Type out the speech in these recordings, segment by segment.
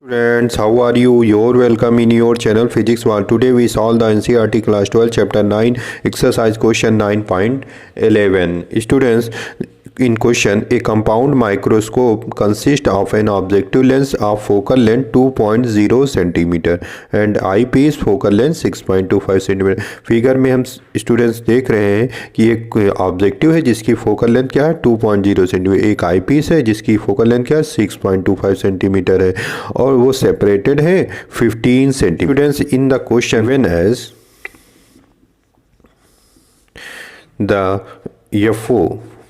Friends, how are you? You're welcome in your channel Physics World. Today we solve the NCERT Class 12 Chapter 9 Exercise Question 9.11. Students, in question, a compound microscope consists of an objective lens of focal length 2.0 cm and eyepiece focal length 6.25 cm. Figure में हम students देख रहे हैं कि एक objective है जिसकी focal length क्या है 2.0 सेंटीमीटर, एक आईपीस है जिसकी फोकल लेंथ क्या है 6.25 सेंटीमीटर है और वो सेपरेटेड है 15 centimetre. In the question when as the FO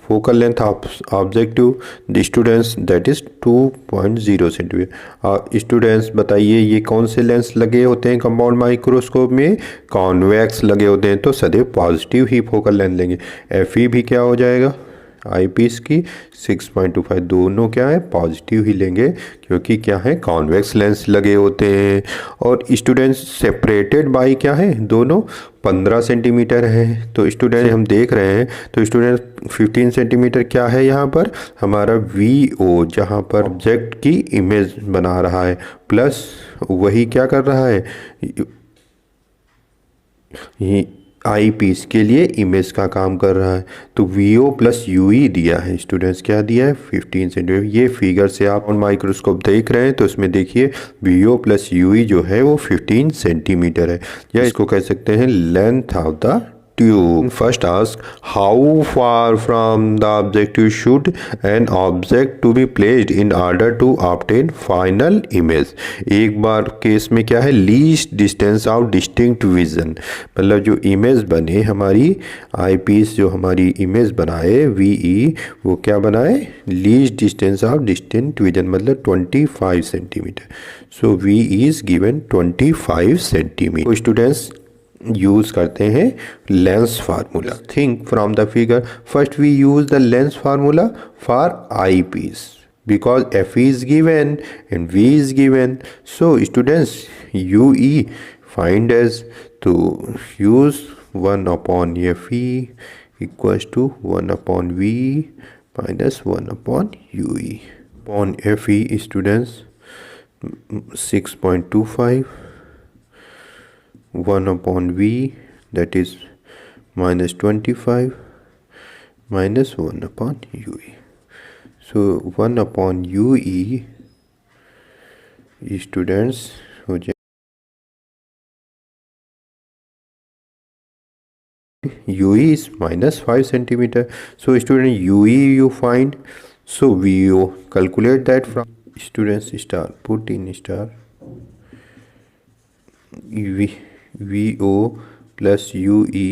focal length of objective the students that is 2.0 centimetre. Students बताइए ये कौन से लेंस लगे होते हैं कंपाउंड माइक्रोस्कोप में? कॉन्वेक्स लगे होते हैं, तो सदैव पॉजिटिव ही फोकल लेंथ लेंगे. FE भी क्या हो जाएगा आईपीस की 6.25, दोनों क्या है पॉजिटिव ही लेंगे क्योंकि क्या है कॉन्वेक्स लेंस लगे होते हैं. और स्टूडेंट्स सेपरेटेड बाय क्या है दोनों 15 सेंटीमीटर है. तो स्टूडेंट हम देख रहे हैं तो स्टूडेंट 15 सेंटीमीटर क्या है यहाँ पर हमारा VO जहाँ पर ऑब्जेक्ट की इमेज बना रहा है प्लस वही क्या कर रहा है आई पीस के लिए इमेज का काम कर रहा है. तो VO प्लस UE दिया है स्टूडेंट्स, क्या दिया है 15 सेंटीमीटर. ये फिगर से आप माइक्रोस्कोप देख रहे हैं तो इसमें देखिए VO प्लस UE जो है वो 15 सेंटीमीटर है, या इसको कह सकते हैं length of the tube. First ask how far from the objective should an object to be placed in order to obtain final image. एक बार केस में क्या है least distance of distinct vision, मतलब जो इमेज बने हमारी आई पीस जो हमारी इमेज बनाए VE वो क्या बनाए least distance of distinct vision मतलब 25 centimetre. So V is given 25 centimetre. Students use करते हैं lens formula. Think from the figure. First we use the lens formula for eye piece because FE is given and V is given. So students UE find as to use 1 upon FE equals to 1 upon V minus 1 upon UE. Upon FE students 6.25, 1 upon V that is minus 25 minus 1 upon UE. So 1 upon UE students हो जाए UE is minus 5 centimeter. So student UE you find. So VO calculate that from students star put in star VO plus UE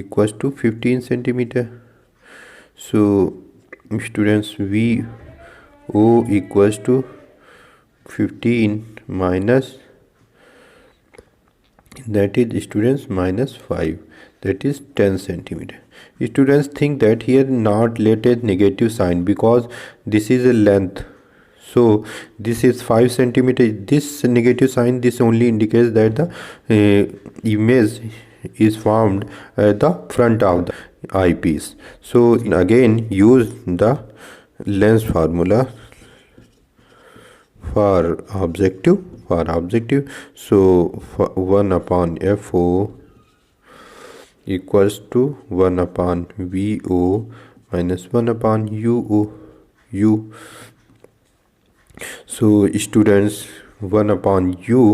equals to 15 centimeter. So students VO equals to 15 minus that is students minus 5 that is 10 centimeter. Students think that here not let a negative sign because this is a length. So this is 5 centimeter. This negative sign this only indicates that the image is formed at the front of the eyepiece. So again use the lens formula for objective. So 1 upon FO equals to 1 upon VO minus 1 upon U. So students 1 upon U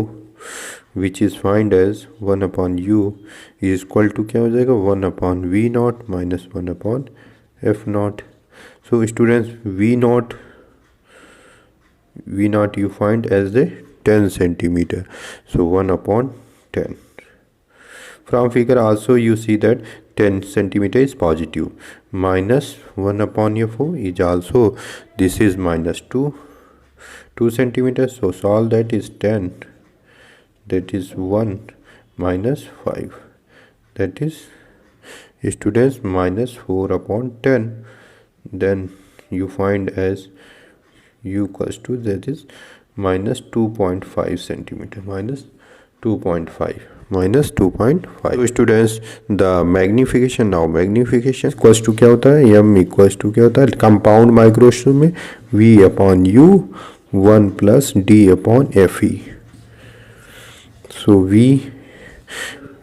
which is find as 1 upon U is equal to क्या हो जाएगा 1 upon V naught minus 1 upon F naught. So students V naught you find as the 10 centimeter. So 1 upon 10. From figure also you see that 10 centimeter is positive. Minus 1 upon FO is also this is minus 2 centimeters. So solve that is 10. That is 1 minus 5. That is students minus 4 upon 10. Then you find as U equals to that is minus 2.5 centimeter. Minus 2.5. So students the magnification now magnification equals to क्या होता है M equals to क्या होता है compound microscope में V upon U 1 plus d upon fe. So v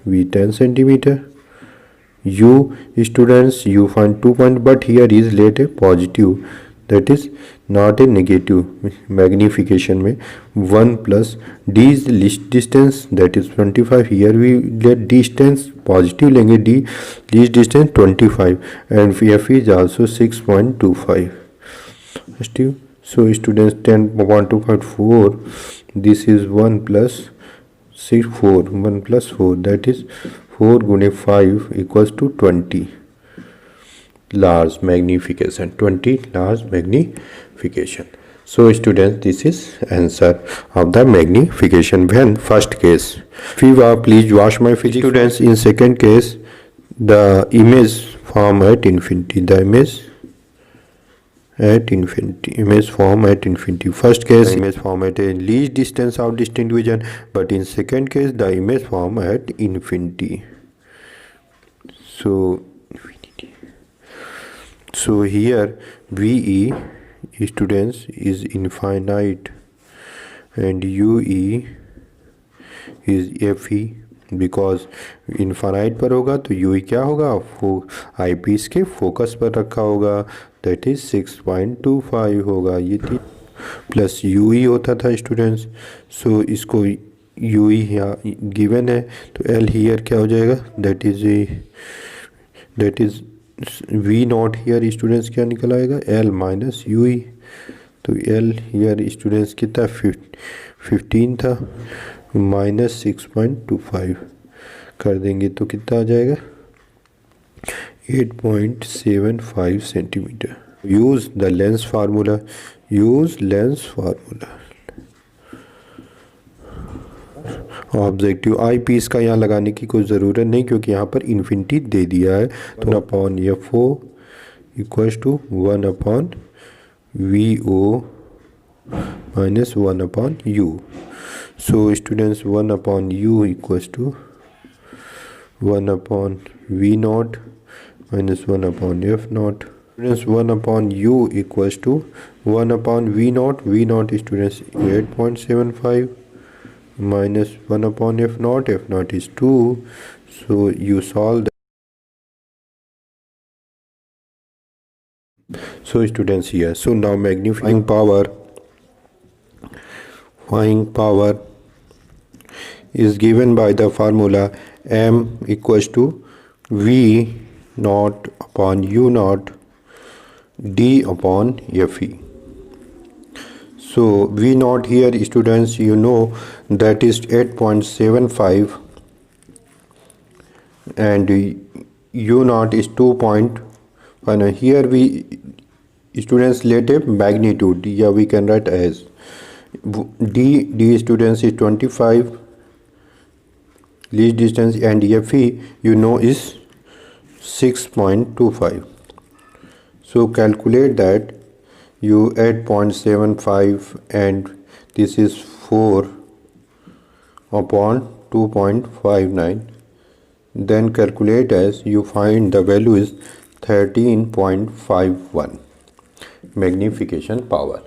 10 centimeter. U students, you find 2 point, but here is let a positive, that is not a negative. Magnification में 1 plus d is least distance, that is 25. Here we let distance positive लेंगे, d least distance 25, and f is also 6.25. So students 10.254, this is 1 plus 6 4, 1 plus 4, that is 4 गुणे 5 equals to 20 large magnification, 20 large magnification. So students, this is answer of the magnification when first case. Fiva, please wash my physics. Students, in second case, the image form at infinity, the image form at infinity. First case, the image form at a least distance of distinct vision, but in second case the image form at infinity. So here VE students is infinite and UE is FE, because infinite पर होगा तो you क्या होगा, आई piece के focus पर रखा होगा, that is 6.25 होगा ये थी, प्लस यू ई होता था स्टूडेंट्स. सो इसको यू ई यहाँ गिवन है तो एल हियर क्या हो जाएगा, that is we not here students क्या निकल आएगा, एल माइनस यू ई. तो एल हियर स्टूडेंट्स कितना 15 था, माइनस 6.25 कर देंगे तो कितना आ जाएगा 8.75 centimetre. Use the lens formula, use lens formula. Objective eye piece का यहाँ लगाने की कोई ज़रूरत नहीं क्योंकि यहाँ पर इन्फिनिटी दे दिया है. तो upon F O equals to 1 upon V O minus 1 upon U. So students 1 upon u equals to 1 upon v naught minus 1 upon f naught. Students 1 upon u equals to 1 upon v naught. V naught students 8.75 minus 1 upon f naught. F naught is 2. So you solve that. So students here. So now magnifying power is given by the formula m equals to v naught upon u naught d upon fe. So v naught here students, you know, that is 8.75 and u naught is 2.1. Here we students let a magnitude, yeah, we can write as d students is 25 least distance, and fe you know is 6.25. so calculate that you 8.75 and this is 4 upon 2.59, then calculate as you find the value is 13.51 magnification power.